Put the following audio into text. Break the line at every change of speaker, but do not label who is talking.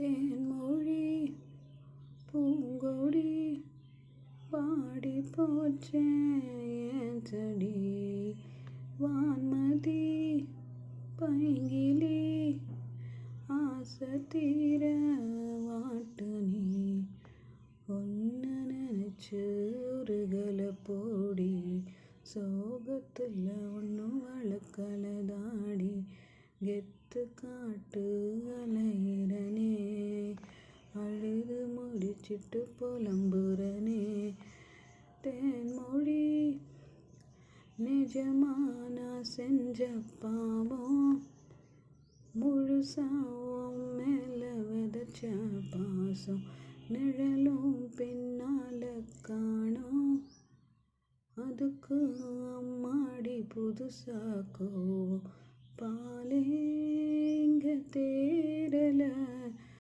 தேன்மொழி பூங்கொடி பாடி போற்றேன் செடி வான்மதி பைங்கிலி ஆசை தீர வாட்டு நீ ஒன்று நினச்சி உருகலை போடி சோகத்தில் ஒன்றும் வளர்க்கலதாடி கெத்து காட்டு அலையிறனே அழுது முடிச்சிட்டு புலம்புறனே தேன்மொழி நிஜமானா செஞ்ச பாவம் முழுசாவும் மேல விதைச்ச பாசம் நிழலும் பின்னால காணோம் அதுக்கு அம்மாடி புதுசாக்கோ பாலே இங்க தேரல